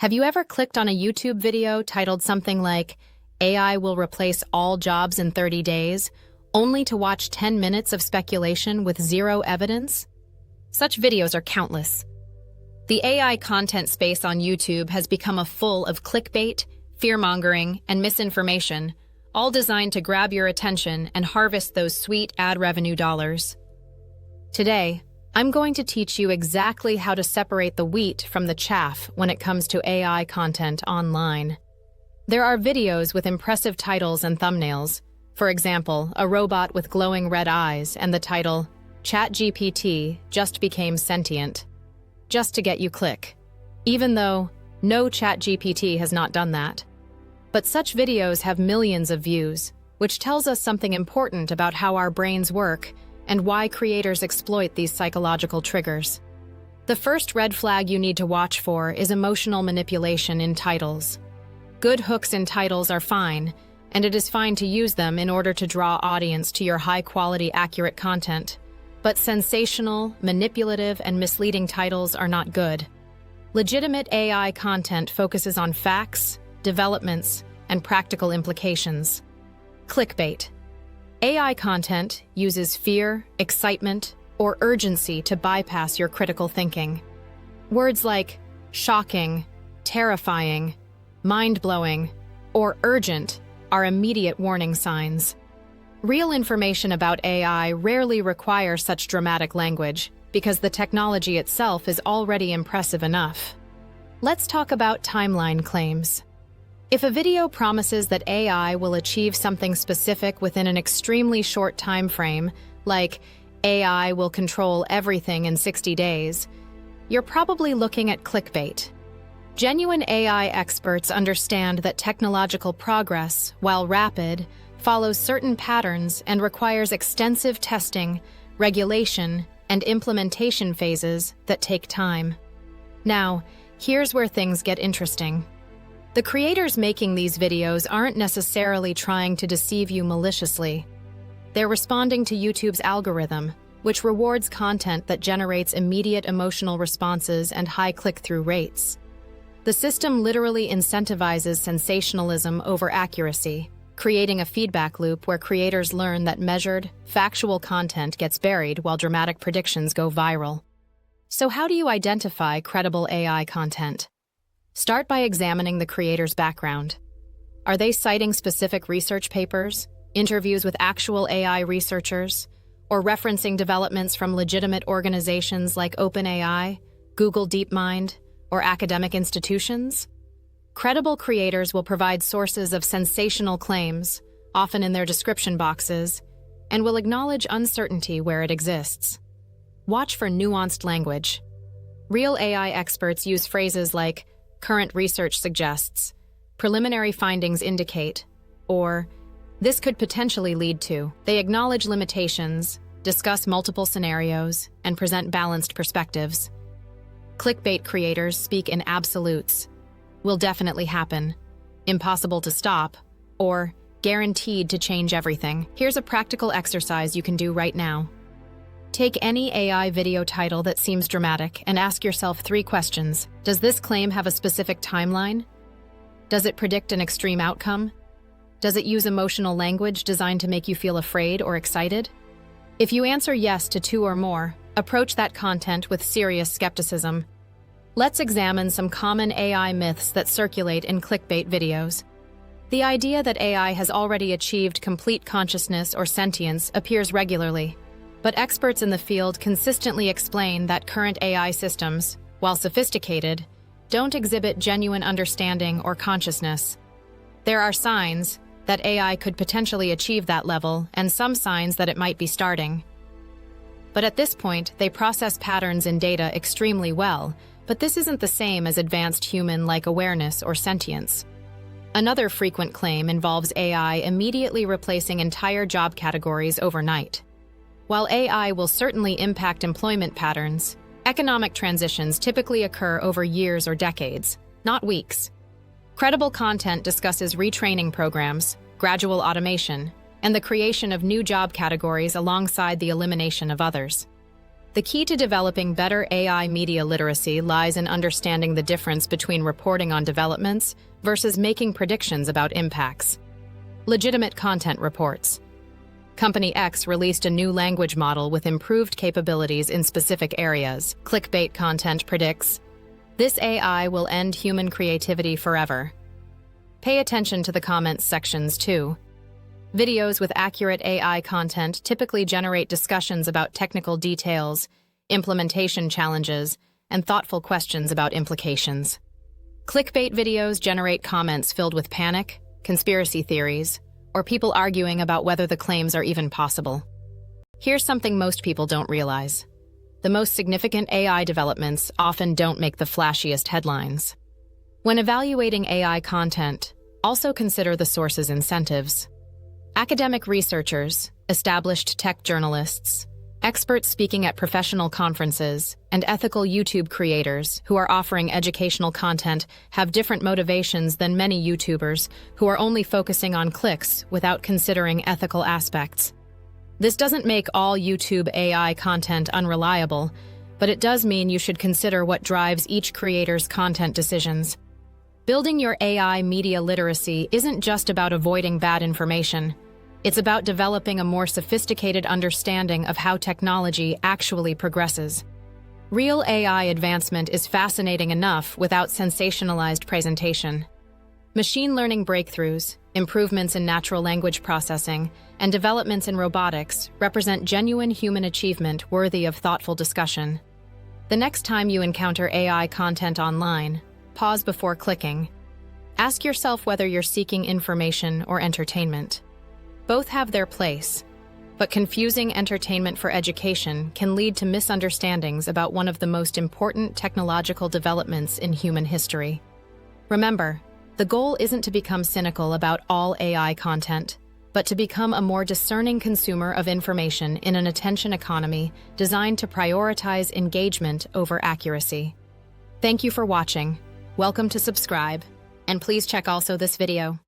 Have you ever clicked on a YouTube video titled something like, "AI will replace all jobs in 30 days, only to watch 10 minutes of speculation with zero evidence? Such videos are countless. The AI content space on YouTube has become full of clickbait, fear-mongering, and misinformation, all designed to grab your attention and harvest those sweet ad revenue dollars. Today, I'm going to teach you exactly how to separate the wheat from the chaff when it comes to AI content online. There are videos with impressive titles and thumbnails. For example, a robot with glowing red eyes and the title, "ChatGPT just became sentient," just to get you click. Even though no ChatGPT has not done that. But such videos have millions of views, which tells us something important about how our brains work and why creators exploit these psychological triggers. The first red flag you need to watch for is emotional manipulation in titles. Good hooks in titles are fine, and it is fine to use them in order to draw audience to your high-quality, accurate content. But sensational, manipulative, and misleading titles are not good. Legitimate AI content focuses on facts, developments, and practical implications. Clickbait. AI content uses fear, excitement, or urgency to bypass your critical thinking. Words like shocking, terrifying, mind-blowing, or urgent are immediate warning signs. Real information about AI rarely requires such dramatic language because the technology itself is already impressive enough. Let's talk about timeline claims. If a video promises that AI will achieve something specific within an extremely short time frame, like AI will control everything in 60 days, you're probably looking at clickbait. Genuine AI experts understand that technological progress, while rapid, follows certain patterns and requires extensive testing, regulation, and implementation phases that take time. Now, here's where things get interesting. The creators making these videos aren't necessarily trying to deceive you maliciously. They're responding to YouTube's algorithm, which rewards content that generates immediate emotional responses and high click-through rates. The system literally incentivizes sensationalism over accuracy, creating a feedback loop where creators learn that measured, factual content gets buried while dramatic predictions go viral. So how do you identify credible AI content? Start by examining the creator's background. Are they citing specific research papers, interviews with actual AI researchers, or referencing developments from legitimate organizations like OpenAI, Google DeepMind, or academic institutions? Credible creators will provide sources of sensational claims, often in their description boxes, and will acknowledge uncertainty where it exists. Watch for nuanced language. Real AI experts use phrases like "current research suggests," "preliminary findings indicate," or "this could potentially lead to." They acknowledge limitations, discuss multiple scenarios, and present balanced perspectives. Clickbait creators speak in absolutes. "Will definitely happen," "impossible to stop," or "guaranteed to change everything." Here's a practical exercise you can do right now. Take any AI video title that seems dramatic and ask yourself 3 questions. Does this claim have a specific timeline? Does it predict an extreme outcome? Does it use emotional language designed to make you feel afraid or excited? If you answer yes to 2 or more, approach that content with serious skepticism. Let's examine some common AI myths that circulate in clickbait videos. The idea that AI has already achieved complete consciousness or sentience appears regularly. But experts in the field consistently explain that current AI systems, while sophisticated, don't exhibit genuine understanding or consciousness. There are signs that AI could potentially achieve that level and some signs that it might be starting. But at this point, they process patterns in data extremely well, but this isn't the same as advanced human-like awareness or sentience. Another frequent claim involves AI immediately replacing entire job categories overnight. While AI will certainly impact employment patterns, economic transitions typically occur over years or decades, not weeks. Credible content discusses retraining programs, gradual automation, and the creation of new job categories alongside the elimination of others. The key to developing better AI media literacy lies in understanding the difference between reporting on developments versus making predictions about impacts. Legitimate content reports. Company X released a new language model with improved capabilities in specific areas. Clickbait content predicts, "This AI will end human creativity forever." Pay attention to the comments sections too. Videos with accurate AI content typically generate discussions about technical details, implementation challenges, and thoughtful questions about implications. Clickbait videos generate comments filled with panic, conspiracy theories, or people arguing about whether the claims are even possible. Here's something most people don't realize. The most significant AI developments often don't make the flashiest headlines. When evaluating AI content, also consider the source's incentives. Academic researchers, established tech journalists, experts speaking at professional conferences, and ethical YouTube creators who are offering educational content have different motivations than many YouTubers who are only focusing on clicks without considering ethical aspects. This doesn't make all YouTube AI content unreliable, but it does mean you should consider what drives each creator's content decisions. Building your AI media literacy isn't just about avoiding bad information. It's about developing a more sophisticated understanding of how technology actually progresses. Real AI advancement is fascinating enough without sensationalized presentation. Machine learning breakthroughs, improvements in natural language processing, and developments in robotics represent genuine human achievement worthy of thoughtful discussion. The next time you encounter AI content online, pause before clicking. Ask yourself whether you're seeking information or entertainment. Both have their place, but confusing entertainment for education can lead to misunderstandings about one of the most important technological developments in human history. Remember, the goal isn't to become cynical about all AI content, but to become a more discerning consumer of information in an attention economy designed to prioritize engagement over accuracy. Thank you for watching. Welcome to subscribe, and please check also this video.